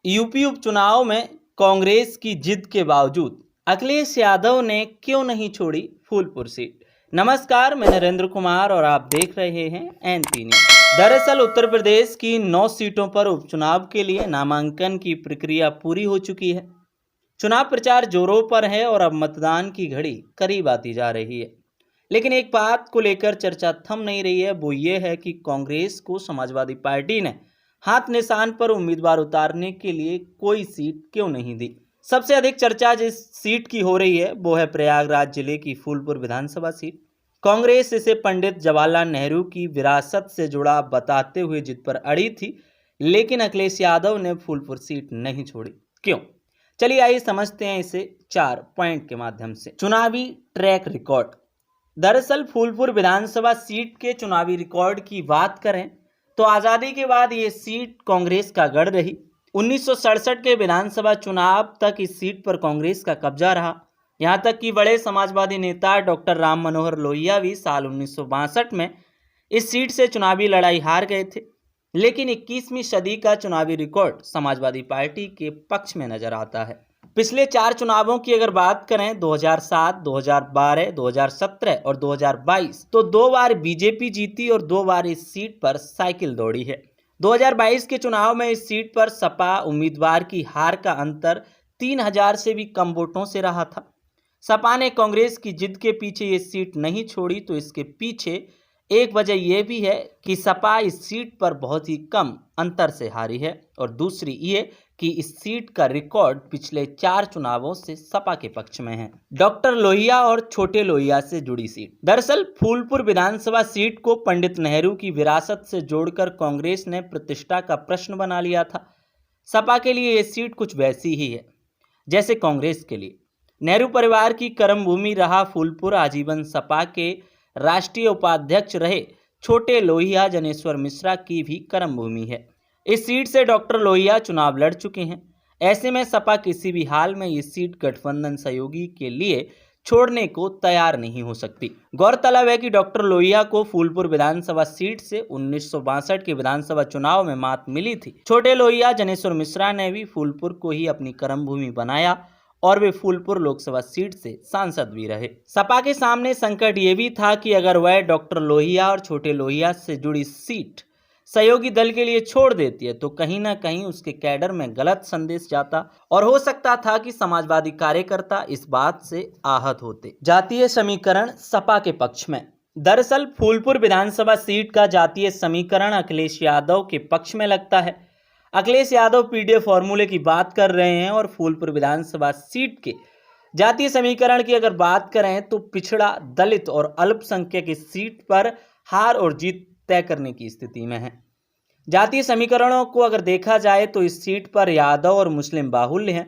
UP उपचुनाव में कांग्रेस की जिद के बावजूद अखिलेश यादव ने क्यों नहीं छोड़ी फूलपुर सीट। नमस्कार, मैं नरेंद्र कुमार और आप देख रहे हैं NP न्यूज। दरअसल उत्तर प्रदेश की 9 सीटों पर उपचुनाव के लिए नामांकन की प्रक्रिया पूरी हो चुकी है। चुनाव प्रचार जोरों पर है और अब मतदान की घड़ी करीब आती जा रही है। लेकिन एक बात को लेकर चर्चा थम नहीं रही है, वो ये है कि कांग्रेस को समाजवादी पार्टी ने हाथ निशान पर उम्मीदवार उतारने के लिए कोई सीट क्यों नहीं दी। सबसे अधिक चर्चा जिस सीट की हो रही है वो है प्रयागराज जिले की फूलपुर विधानसभा सीट। कांग्रेस इसे पंडित जवाहरलाल नेहरू की विरासत से जुड़ा बताते हुए जिद पर अड़ी थी, लेकिन अखिलेश यादव ने फूलपुर सीट नहीं छोड़ी। क्यों? चलिए आइए समझते हैं इसे 4 पॉइंट के माध्यम से। चुनावी ट्रैक रिकॉर्ड। दरअसल फूलपुर विधानसभा सीट के चुनावी रिकॉर्ड की बात करें तो आज़ादी के बाद ये सीट कांग्रेस का गढ़ रही। 1967 के विधानसभा चुनाव तक इस सीट पर कांग्रेस का कब्जा रहा। यहाँ तक कि बड़े समाजवादी नेता डॉक्टर राम मनोहर लोहिया भी साल 1962 में इस सीट से चुनावी लड़ाई हार गए थे। लेकिन 21वीं सदी का चुनावी रिकॉर्ड समाजवादी पार्टी के पक्ष में नजर आता है। पिछले 4 चुनावों की अगर बात करें 2007, 2012, 2017 और 2022 तो 2 बार बीजेपी जीती और 2 बार इस सीट पर साइकिल दौड़ी है। 2022 के चुनाव में इस सीट पर सपा उम्मीदवार की हार का अंतर 3000 से भी कम वोटों से रहा था। सपा ने कांग्रेस की जिद के पीछे ये सीट नहीं छोड़ी तो इसके पीछे एक वजह यह भी है कि सपा इस सीट पर बहुत ही कम अंतर से हारी है और दूसरी ये कि इस सीट का रिकॉर्ड पिछले 4 चुनावों से सपा के पक्ष में है। डॉक्टर लोहिया और छोटे लोहिया से जुड़ी सीट। दरअसल फूलपुर विधानसभा सीट को पंडित नेहरू की विरासत से जोड़कर कांग्रेस ने प्रतिष्ठा का प्रश्न बना लिया था। सपा के लिए ये सीट कुछ वैसी ही है जैसे कांग्रेस के लिए। नेहरू परिवार की कर्मभूमि रहा फूलपुर आजीवन सपा के राष्ट्रीय उपाध्यक्ष रहे छोटे लोहिया जनेश्वर मिश्रा की भी कर्मभूमि है। इस सीट से डॉक्टर लोहिया चुनाव लड़ चुके हैं। ऐसे में सपा किसी भी हाल में ये सीट गठबंधन सहयोगी के लिए छोड़ने को तैयार नहीं हो सकती। गौरतलब है कि डॉक्टर लोहिया को फूलपुर विधानसभा सीट से 1962 के विधानसभा चुनाव में मात मिली थी। छोटे लोहिया जनेश्वर मिश्रा ने भी फूलपुर को ही अपनी कर्मभूमि बनाया और वे फूलपुर लोकसभा सीट से सांसद भी रहे। सपा के सामने संकट ये भी था कि अगर वह डॉक्टर लोहिया और छोटे लोहिया से जुड़ी सीट सहयोगी दल के लिए छोड़ देती है तो कहीं ना कहीं उसके कैडर में गलत संदेश जाता और हो सकता था कि समाजवादी कार्यकर्ता इस बात से आहत होते। जातीय समीकरण सपा के पक्ष में। दरअसल फूलपुर विधानसभा सीट का जातीय समीकरण अखिलेश यादव के पक्ष में लगता है। अखिलेश यादव पीडीएफ फॉर्मूले की बात कर रहे हैं और फूलपुर विधानसभा सीट के जातीय समीकरण की अगर बात करें तो पिछड़ा, दलित और अल्पसंख्यक इस सीट पर हार और जीत तय करने की स्थिति में है। जातीय समीकरणों को अगर देखा जाए तो इस सीट पर यादव और मुस्लिम बाहुल्य हैं।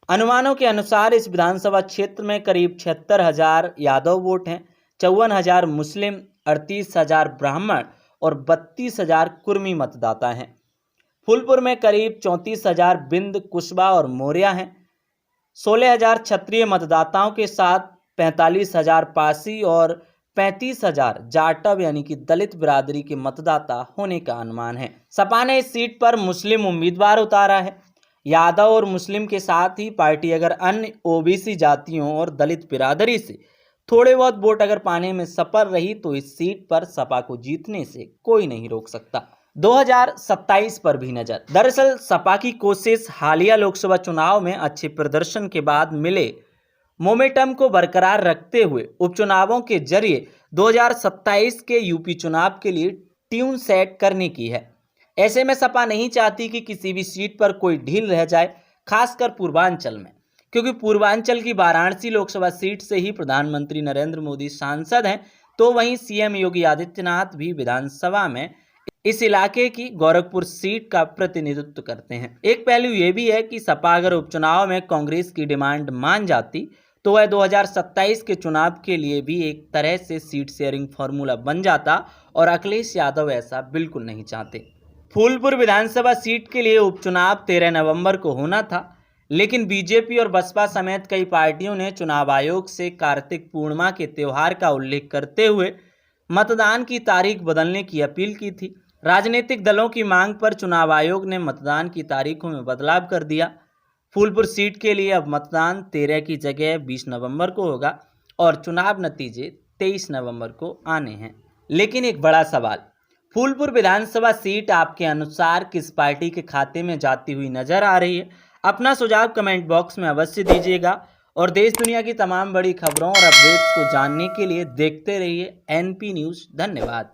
अनुमानों के अनुसार इस विधानसभा क्षेत्र में करीब 76,000 यादव वोट हैं, 54,000 मुस्लिम, 38,000 ब्राह्मण और 32,000 कुर्मी मतदाता हैं। फूलपुर में करीब 34,000 बिंद, कुशवा और मौर्या हैं। 16,000 क्षत्रिय मतदाताओं के साथ 45,000 पासी और 35,000 जाटव यानी कि दलित बिरादरी के मतदाता होने का अनुमान है। सपा ने इस सीट पर मुस्लिम उम्मीदवार उतारा है। यादव और मुस्लिम के साथ ही पार्टी अगर अन्य ओबीसी जातियों और दलित बिरादरी से थोड़े बहुत वोट अगर पाने में सफल रही तो इस सीट पर सपा को जीतने से कोई नहीं रोक सकता। 2027 पर भी नजर। दरअसल सपा की कोशिश हालिया लोकसभा चुनाव में अच्छे प्रदर्शन के बाद मिले मोमेंटम को बरकरार रखते हुए उपचुनावों के जरिए 2027 के यूपी चुनाव के लिए ट्यून सेट करने की है। ऐसे में सपा नहीं चाहती कि किसी भी सीट पर कोई ढील रह जाए, खासकर पूर्वांचल में, क्योंकि पूर्वांचल की वाराणसी लोकसभा सीट से ही प्रधानमंत्री नरेंद्र मोदी सांसद हैं, तो वहीं सीएम योगी आदित्यनाथ भी विधानसभा में इस इलाके की गोरखपुर सीट का प्रतिनिधित्व करते हैं। एक पहलू यह भी है कि सपा अगर उपचुनाव में कांग्रेस की डिमांड मान जाती तो वह 2027 के चुनाव के लिए भी एक तरह से सीट शेयरिंग फॉर्मूला बन जाता और अखिलेश यादव ऐसा बिल्कुल नहीं चाहते। फूलपुर विधानसभा सीट के लिए उपचुनाव 13 नवंबर को होना था, लेकिन बीजेपी और बसपा समेत कई पार्टियों ने चुनाव आयोग से कार्तिक पूर्णिमा के त्यौहार का उल्लेख करते हुए मतदान की तारीख बदलने की अपील की थी। राजनीतिक दलों की मांग पर चुनाव आयोग ने मतदान की तारीखों में बदलाव कर दिया। फूलपुर सीट के लिए अब मतदान 13 की जगह 20 नवंबर को होगा और चुनाव नतीजे 23 नवंबर को आने हैं। लेकिन एक बड़ा सवाल, फूलपुर विधानसभा सीट आपके अनुसार किस पार्टी के खाते में जाती हुई नजर आ रही है? अपना सुझाव कमेंट बॉक्स में अवश्य दीजिएगा और देश दुनिया की तमाम बड़ी खबरों और अपडेट्स को जानने के लिए देखते रहिए एनपी न्यूज़। धन्यवाद।